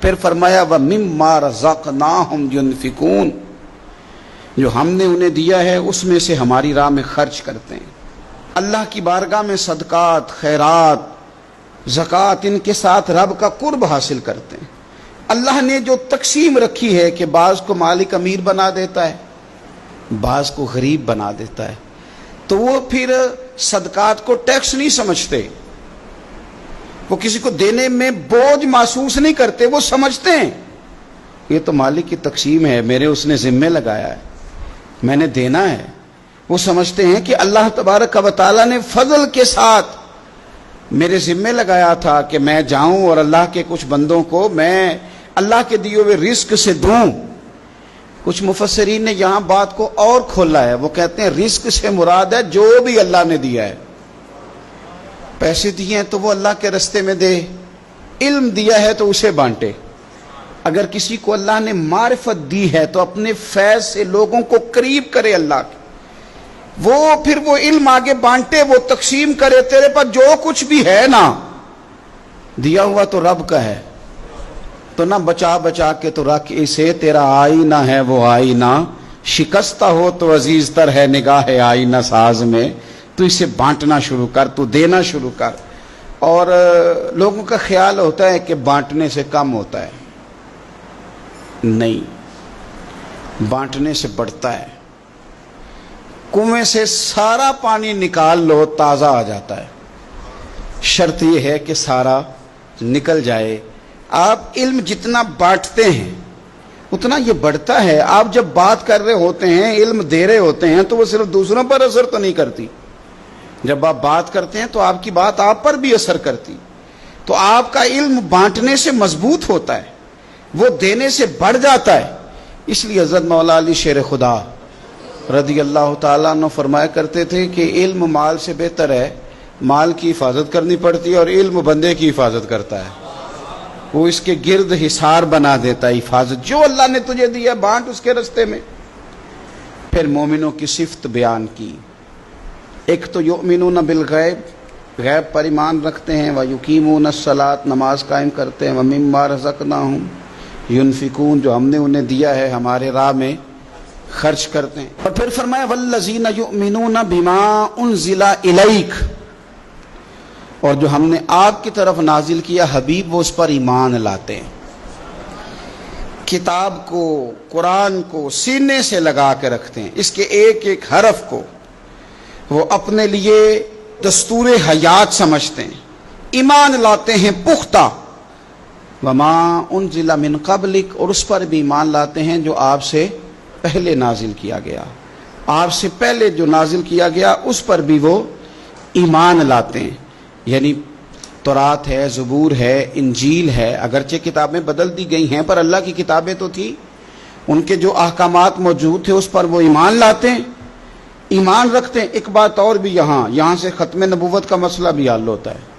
پھر فرمایا وَمِمَّا رَزَقْنَاهُمْ يُنْفِقُونَ، جو ہم نے انہیں دیا ہے اس میں سے ہماری راہ میں خرچ کرتے ہیں۔ اللہ کی بارگاہ میں صدقات، خیرات، زکوٰۃ، ان کے ساتھ رب کا قرب حاصل کرتے ہیں۔ اللہ نے جو تقسیم رکھی ہے کہ بعض کو مالک امیر بنا دیتا ہے، بعض کو غریب بنا دیتا ہے، تو وہ پھر صدقات کو ٹیکس نہیں سمجھتے، وہ کسی کو دینے میں بوجھ محسوس نہیں کرتے، وہ سمجھتے ہیں یہ تو مالک کی تقسیم ہے، میرے اس نے ذمہ لگایا ہے، میں نے دینا ہے۔ وہ سمجھتے ہیں کہ اللہ تبارک و تعالیٰ نے فضل کے ساتھ میرے ذمہ لگایا تھا کہ میں جاؤں اور اللہ کے کچھ بندوں کو میں اللہ کے دیے ہوئے رزق سے دوں۔ کچھ مفسرین نے یہاں بات کو اور کھولا ہے، وہ کہتے ہیں رزق سے مراد ہے جو بھی اللہ نے دیا ہے۔ پیسے دیے ہیں تو وہ اللہ کے رستے میں دے، علم دیا ہے تو اسے بانٹے۔ اگر کسی کو اللہ نے معرفت دی ہے تو اپنے فیض سے لوگوں کو قریب کرے اللہ کے، وہ پھر وہ علم آگے بانٹے، وہ تقسیم کرے۔ تیرے پاس جو کچھ بھی ہے نا دیا ہوا تو رب کا ہے، تو نہ بچا بچا کے تو رکھ اسے، تیرا آئینہ ہے وہ آئینہ، شکستہ ہو تو عزیز تر ہے نگاہ آئینہ ساز میں، تو اسے بانٹنا شروع کر، تو دینا شروع کر۔ اور لوگوں کا خیال ہوتا ہے کہ بانٹنے سے کم ہوتا ہے، نہیں، بانٹنے سے بڑھتا ہے۔ کنویں سے سارا پانی نکال لو تازہ آ جاتا ہے، شرط یہ ہے کہ سارا نکل جائے۔ آپ علم جتنا بانٹتے ہیں اتنا یہ بڑھتا ہے۔ آپ جب بات کر رہے ہوتے ہیں، علم دے رہے ہوتے ہیں، تو وہ صرف دوسروں پر اثر تو نہیں کرتی، جب آپ بات کرتے ہیں تو آپ کی بات آپ پر بھی اثر کرتی، تو آپ کا علم بانٹنے سے مضبوط ہوتا ہے، وہ دینے سے بڑھ جاتا ہے۔ اس لیے حضرت مولا علی شیر خدا رضی اللہ تعالیٰ عنہ فرمایا کرتے تھے کہ علم مال سے بہتر ہے، مال کی حفاظت کرنی پڑتی ہے اور علم بندے کی حفاظت کرتا ہے، وہ اس کے گرد حصار بنا دیتا ہے۔ حفاظت جو اللہ نے تجھے دیا بانٹ اس کے رستے میں۔ پھر مومنوں کی صفت بیان کی، ایک تو یؤمنون بالغیب، غیب پر ایمان رکھتے ہیں، وَيُقِيمُونَ الصَّلَاةَ، نماز قائم کرتے ہیں، وَمِمَّا رَزَقْنَاهُمْ يُنْفِقُونَ، جو ہم نے انہیں دیا ہے ہمارے راہ میں خرچ کرتے ہیں۔ اور پھر فرمایا وَالَّذِينَ يُؤْمِنُونَ بِمَا أُنزِلَ إِلَيْكَ، اور جو ہم نے آپ کی طرف نازل کیا حبیب وہ اس پر ایمان لاتے ہیں، کتاب کو، قرآن کو سینے سے لگا کے رکھتے ہیں، اس کے ایک ایک حرف کو وہ اپنے لیے دستور حیات سمجھتے ہیں، ایمان لاتے ہیں پختہ۔ وما انزل من قبلک، اور اس پر بھی ایمان لاتے ہیں جو آپ سے پہلے نازل کیا گیا، آپ سے پہلے جو نازل کیا گیا اس پر بھی وہ ایمان لاتے ہیں، یعنی تورات ہے، زبور ہے، انجیل ہے، اگرچہ کتابیں بدل دی گئی ہیں پر اللہ کی کتابیں تو تھی، ان کے جو احکامات موجود تھے اس پر وہ ایمان لاتے ہیں، ایمان رکھتے ہیں۔ ایک بات اور بھی یہاں سے ختم نبوت کا مسئلہ بھی حل ہوتا ہے۔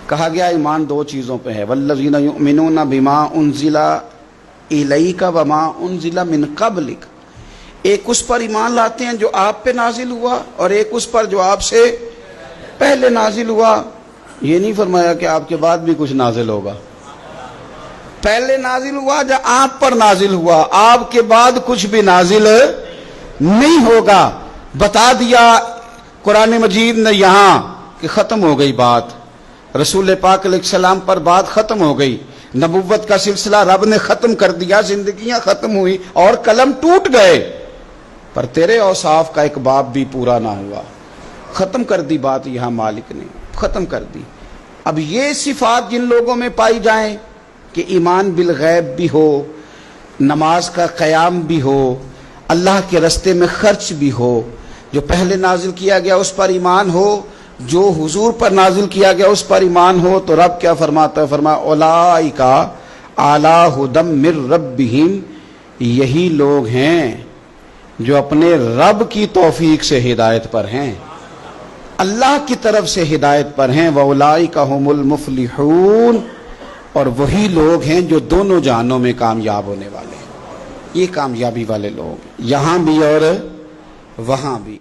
کہا گیا ایمان دو چیزوں پہ ہے، والذین یؤمنون بما انزل الیک وما انزل من قبلک، ایک اس پر ایمان لاتے ہیں جو آپ پہ نازل ہوا، اور ایک اس پر جو آپ سے پہلے نازل ہوا۔ یہ نہیں فرمایا کہ آپ کے بعد بھی کچھ نازل ہوگا، پہلے نازل ہوا جب آپ پر نازل ہوا، آپ کے بعد کچھ بھی نازل نہیں ہوگا۔ بتا دیا قرآن مجید نے یہاں کہ ختم ہو گئی بات، رسول پاک علیہ السلام پر بات ختم ہو گئی، نبوت کا سلسلہ رب نے ختم کر دیا، زندگیاں ختم ہوئی اور قلم ٹوٹ گئے، پر تیرے اوصاف کا ایک باب بھی پورا نہ ہوا۔ ختم کر دی بات، یہاں مالک نے ختم کر دی۔ اب یہ صفات جن لوگوں میں پائی جائیں کہ ایمان بالغیب بھی ہو، نماز کا قیام بھی ہو، اللہ کے رستے میں خرچ بھی ہو، جو پہلے نازل کیا گیا اس پر ایمان ہو، جو حضور پر نازل کیا گیا اس پر ایمان ہو، تو رب کیا فرماتا ہے؟ فرمایا اولئک علی ھدی من ربہم، یہی لوگ ہیں جو اپنے رب کی توفیق سے ہدایت پر ہیں، اللہ کی طرف سے ہدایت پر ہیں۔ واولئک ھم المفلحون، اور وہی لوگ ہیں جو دونوں جہانوں میں کامیاب ہونے والے ہیں۔ یہ کامیابی والے لوگ یہاں بھی اور وہاں بھی۔